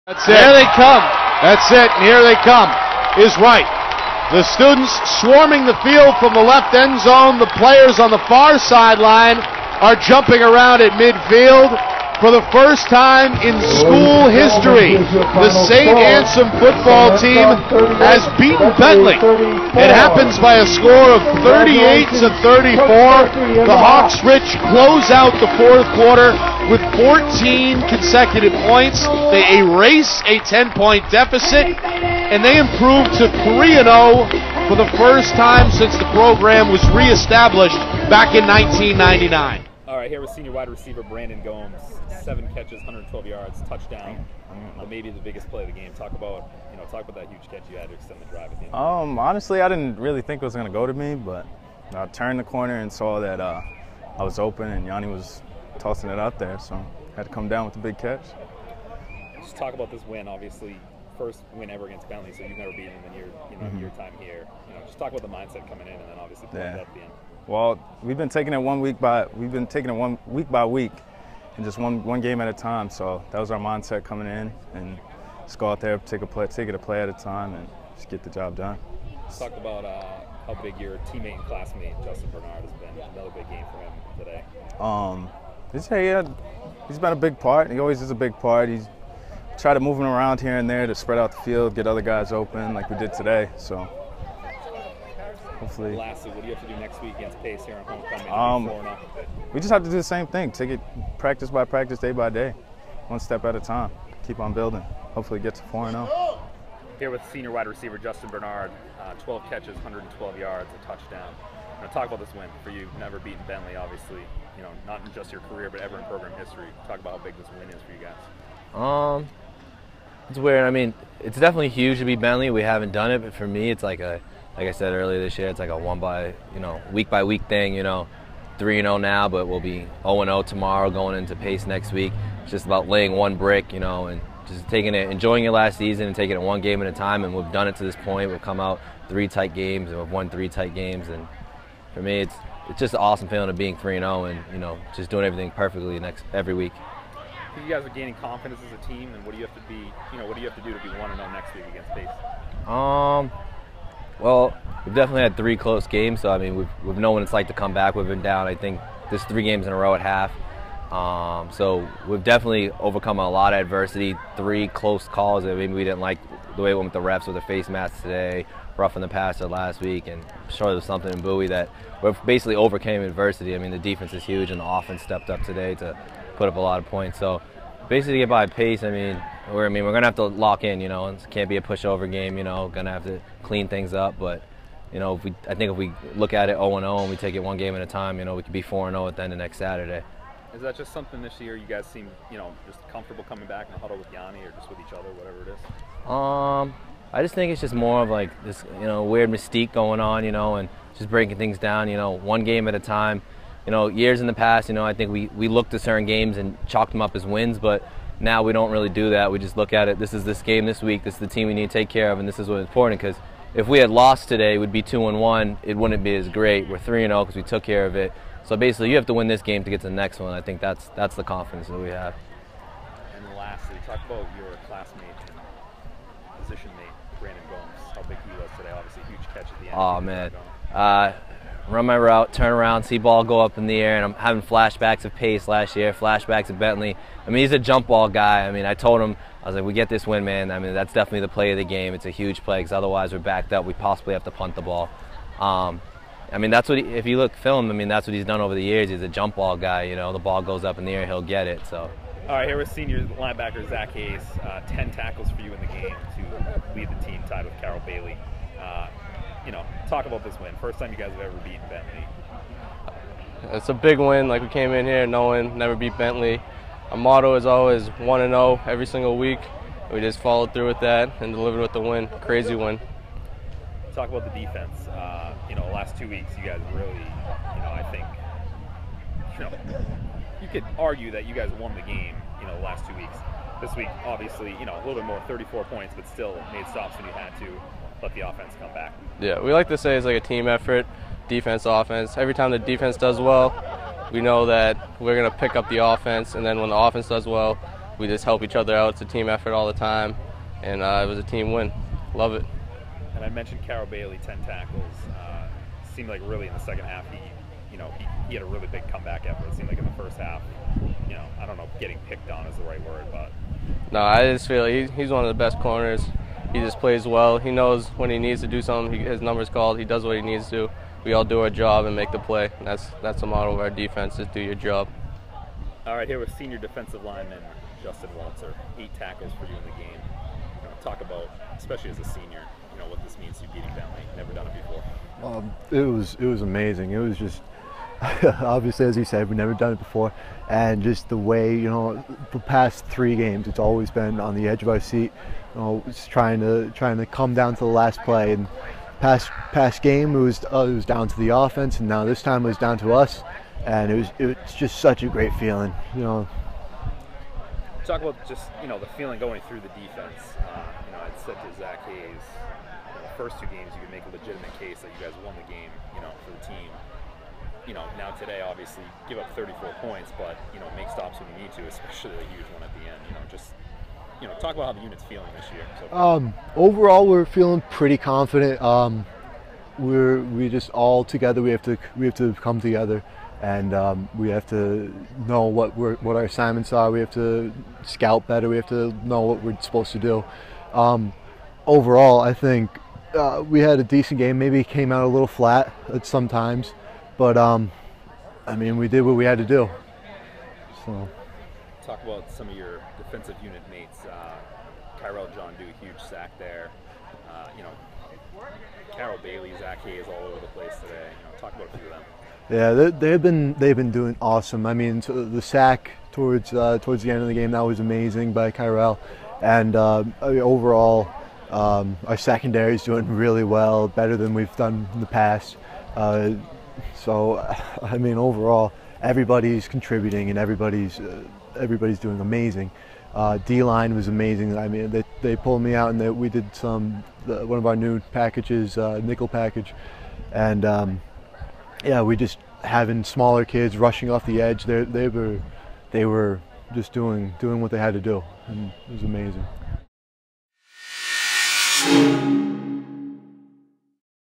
That's it. Here they come. That's it, and here they come. Is right. The students swarming the field from the left end zone. The players on the far sideline are jumping around at midfield. For the first time in school history, the Saint Anselm football team has beaten Bentley. It happens by a score of 38-34. The Hawks Rich close out the fourth quarter with 14 consecutive points. They erase a 10-point deficit, and they improve to 3-0 for the first time since the program was reestablished back in 1999. All right, here with senior wide receiver Brandon Gomes. 7 catches, 112 yards, touchdown. Maybe the biggest play of the game. Talk about that huge catch you had to extend the drive at the end. Honestly, I didn't really think it was going to go to me, but I turned the corner and saw that I was open and Yanni was tossing it out there, so I had to come down with the big catch. Just talk about this win. Obviously, first win ever against Bentley, so you've never beaten them in your time here. Just talk about the mindset coming in, and then obviously pulling it at the end. Well, we've been taking it one week by week, and just one game at a time. So that was our mindset coming in, and just go out there, take it a play at a time, and just get the job done. Let's talk about how big your teammate and classmate Justin Bernard has been. Another big game for him today. He's been a big part. He always is a big part. He's tried to move him around here and there to spread out the field, get other guys open like we did today. So hopefully. Lastly, what do you have to do next week against Pace here on homecoming? We just have to do the same thing. Take it practice by practice, day by day, one step at a time. Keep on building. Hopefully get to 4-0. Here with senior wide receiver Justin Bernard, 12 catches, 112 yards, a touchdown. Talk about this win for you. Never beaten Bentley, obviously. Not in just your career, but ever in program history. Talk about how big this win is for you guys. It's weird. I mean, it's definitely huge to beat Bentley. We haven't done it, but for me, it's like I said earlier this year, it's like a week by week thing. 3-0 now, but we'll be 0-0 tomorrow, going into Pace next week. It's just about laying one brick, and just enjoying your last season and taking it one game at a time. And we've done it to this point. We've come out 3 tight games, and we've won 3 tight games. And for me, it's just an awesome feeling of being 3-0 and just doing everything perfectly every week. I think you guys are gaining confidence as a team, and what do you have to be? What do you have to do to be 1-0 next week against Pace? Well, we've definitely had 3 close games, so I mean we've known what it's like to come back. We've been down, I think, this 3 games in a row at half. So we've definitely overcome a lot of adversity. 3 close calls that maybe we didn't like the way it went with the refs with the face masks today, roughing the passer last week, and I'm sure there was something in Bowie that we basically overcame adversity. I mean, the defense is huge, and the offense stepped up today to put up a lot of points. So basically to get by Pace, we're gonna have to lock in. It can't be a pushover game. Gonna have to clean things up. But I think if we look at it 0-0 and we take it one game at a time, we could be 4-0 at the end of next Saturday. Is that just something this year you guys seem, just comfortable coming back in a huddle with Yanni or just with each other, whatever it is? I just think it's just more of like this, weird mystique going on, and just breaking things down, one game at a time. Years in the past, I think we looked at certain games and chalked them up as wins, but now we don't really do that. We just look at it, this is this game this week, this is the team we need to take care of, and this is what's important, because if we had lost today, we'd be 2-1, it wouldn't be as great. We're 3-0 because we took care of it. So basically, you have to win this game to get to the next one. I think that's the confidence that we have. And lastly, talk about your classmate and position mate, Brandon Gomes, how big he was today. Obviously, huge catch at the end. Oh, man. Run my route, turn around, see ball go up in the air, and I'm having flashbacks of Pace last year, flashbacks of Bentley. He's a jump ball guy. I told him, I was like, we get this win, man. That's definitely the play of the game. It's a huge play because otherwise we're backed up. We possibly have to punt the ball. That's what if you look film, that's what he's done over the years. He's a jump ball guy. The ball goes up in the air, he'll get it. So. All right, here with senior linebacker Zach Hayes. 10 tackles for you in the game to lead the team, tied with Carroll Bailey. Talk about this win. First time you guys have ever beaten Bentley. It's a big win. Like, we came in here knowing never beat Bentley. Our motto is always 1-0 every single week. We just followed through with that and delivered with the win. Crazy win. Talk about the defense. The last 2 weeks, you guys really, I think, you could argue that you guys won the game, the last 2 weeks. This week, obviously, a little bit more, 34 points, but still made stops when you had to. Let the offense come back. Yeah, we like to say it's like a team effort, defense, offense. Every time the defense does well, we know that we're going to pick up the offense, and then when the offense does well, we just help each other out. It's a team effort all the time, and it was a team win. Love it. And I mentioned Carroll Bailey, 10 tackles. Seemed like really in the second half he had a really big comeback effort. It seemed like in the first half, I don't know, getting picked on is the right word, but no, I just feel he's one of the best corners. He just plays well. He knows when he needs to do something. His number's called. He does what he needs to. We all do our job and make the play. And that's the motto of our defense: is do your job. All right, here with senior defensive lineman Justin Waltzer. 8 tackles for you in the game. Talk about, especially as a senior, what this means to you beating Bentley. Never done it before. It was amazing. It was just obviously, as you said, we've never done it before, and just the way the past 3 games, it's always been on the edge of our seat. It's trying to come down to the last play. And past game it was down to the offense, and now this time it was down to us, and it was just such a great feeling. Talk about just the feeling going through the defense. I'd said to Zach Hayes, the first 2 games you could make a legitimate case that you guys won the game, for the team. Now today, obviously, give up 34 points, but make stops when you need to, especially a huge one at the end. Talk about how the unit's feeling this year. So overall, we're feeling pretty confident. We just all together. We have to come together, and we have to know what our assignments are. We have to scout better. We have to know what we're supposed to do. Overall, I think we had a decent game. Maybe it came out a little flat at sometimes, but we did what we had to do. So. Talk about some of your defensive unit mates. Kyrell John do a huge sack there. Carroll Bailey, Zach Hayes all over the place today. Talk about a few of them. Yeah, they've been doing awesome. So the sack towards the end of the game, that was amazing by Kyrell, and overall, our secondary is doing really well, better than we've done in the past. Overall, everybody's contributing and everybody's doing amazing. D-line was amazing. They pulled me out, and we did one of our new packages, nickel package, and we just having smaller kids rushing off the edge. They were just doing what they had to do, and it was amazing.